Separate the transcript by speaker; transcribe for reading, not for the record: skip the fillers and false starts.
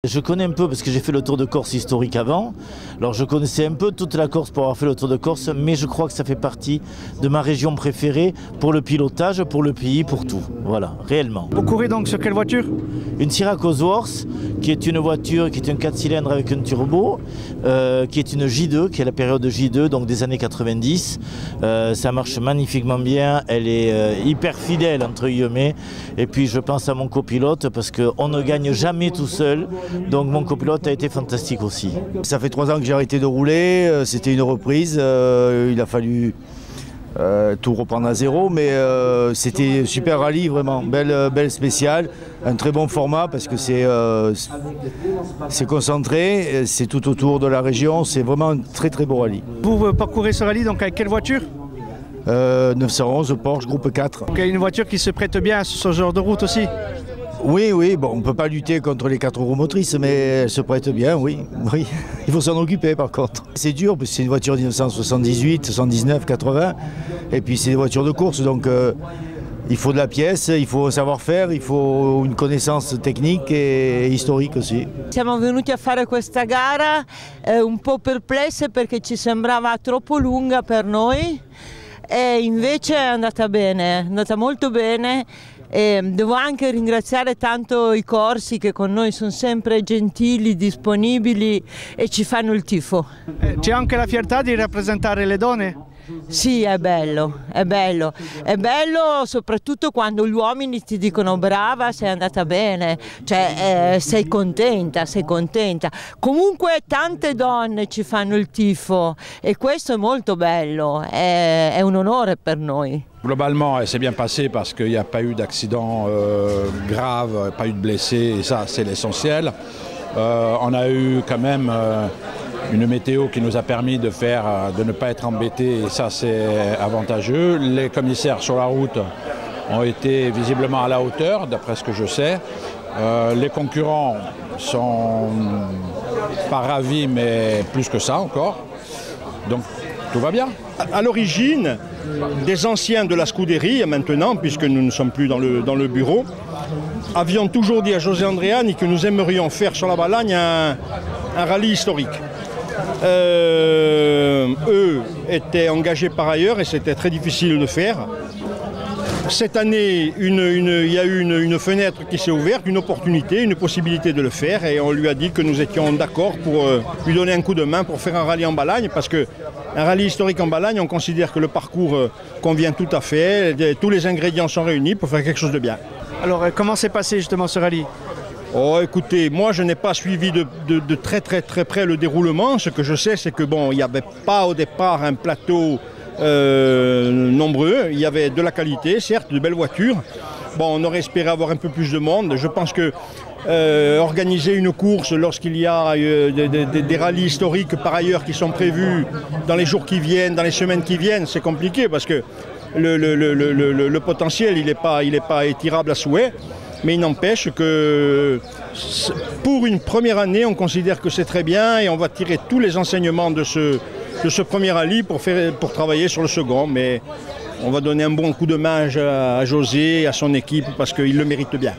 Speaker 1: Je connais un peu parce que j'ai fait le Tour de Corse historique avant. Alors je connaissais un peu toute la Corse pour avoir fait le Tour de Corse, mais je crois que ça fait partie de ma région préférée pour le pilotage, pour le pays, pour tout. Voilà, réellement.
Speaker 2: Vous courez donc sur quelle voiture?
Speaker 1: Une Syrac Cosworth, qui est une voiture qui est un 4 cylindres avec un turbo, qui est une J2, qui est la période de J2, donc des années 90. Ça marche magnifiquement bien, elle est hyper fidèle entre guillemets. Et puis je pense à mon copilote parce qu'on ne gagne jamais tout seul. Donc mon copilote a été fantastique aussi.
Speaker 3: Ça fait 3 ans que j'ai arrêté de rouler, c'était une reprise, il a fallu tout reprendre à zéro, mais c'était super rallye vraiment, belle spéciale, un très bon format parce que c'est concentré, c'est tout autour de la région, c'est vraiment un très beau rallye.
Speaker 2: Vous parcourez ce rallye donc avec quelle voiture?
Speaker 3: 911 Porsche Groupe 4.
Speaker 2: Donc, une voiture qui se prête bien à ce genre de route aussi?
Speaker 3: Oui, bon, on ne peut pas lutter contre les 4 roues motrices, mais elle se prête bien, oui. Il faut s'en occuper par contre. C'est dur, parce que c'est une voiture de 1978, 79, 80, et puis c'est des voitures de course, donc il faut de la pièce, il faut un savoir-faire, il faut une connaissance technique et historique aussi.
Speaker 4: Siamo venuti a fare questa gara un po' perplesse perché ci sembrava troppo lunga per noi e invece è andata bene, è andata molto bene. E devo anche ringraziare tanto i corsi che con noi sono sempre gentili, disponibili e ci fanno il tifo.
Speaker 2: C'è anche la fiertà di rappresentare le donne?
Speaker 4: Sì, è bello, è bello. È bello soprattutto quando gli uomini ti dicono brava, sei andata bene, cioè sei contenta, sei contenta. Comunque tante donne ci fanno il tifo e questo è molto bello, è un onore per noi.
Speaker 5: Globalement, elle s'est bien passée parce qu'il n'y a pas eu d'accident grave, pas eu de blessés, et ça c'est l'essentiel. On a eu quand même une météo qui nous a permis de ne pas être embêtés, et ça c'est avantageux. Les commissaires sur la route ont été visiblement à la hauteur, d'après ce que je sais. Les concurrents sont pas ravis, mais plus que ça encore. Donc tout va bien.
Speaker 6: À l'origine, des anciens de la Scuderia maintenant, puisque nous ne sommes plus dans le bureau, avions toujours dit à José Andreani que nous aimerions faire sur la Balagne un rallye historique. Eux étaient engagés par ailleurs et c'était très difficile de faire. Cette année, il y a eu une fenêtre qui s'est ouverte, une opportunité, une possibilité de le faire, et on lui a dit que nous étions d'accord pour lui donner un coup de main pour faire un rallye en Balagne, parce qu'un rallye historique en Balagne, on considère que le parcours convient tout à fait, tous les ingrédients sont réunis pour faire quelque chose de bien.
Speaker 2: Alors comment s'est passé justement ce rallye?
Speaker 6: Oh, écoutez, moi je n'ai pas suivi de très près le déroulement. Ce que je sais, c'est que bon, il n'y avait pas au départ un plateau nombreux. Il y avait de la qualité, certes, de belles voitures. Bon, on aurait espéré avoir un peu plus de monde. Je pense que organiser une course lorsqu'il y a des rallyes historiques par ailleurs qui sont prévus dans les jours qui viennent, dans les semaines qui viennent, c'est compliqué parce que le potentiel, il n'est pas étirable à souhait. Mais il n'empêche que pour une première année, on considère que c'est très bien et on va tirer tous les enseignements de ce premier rallye pour travailler sur le second. Mais on va donner un bon coup de main à José et à son équipe parce qu'il le mérite bien.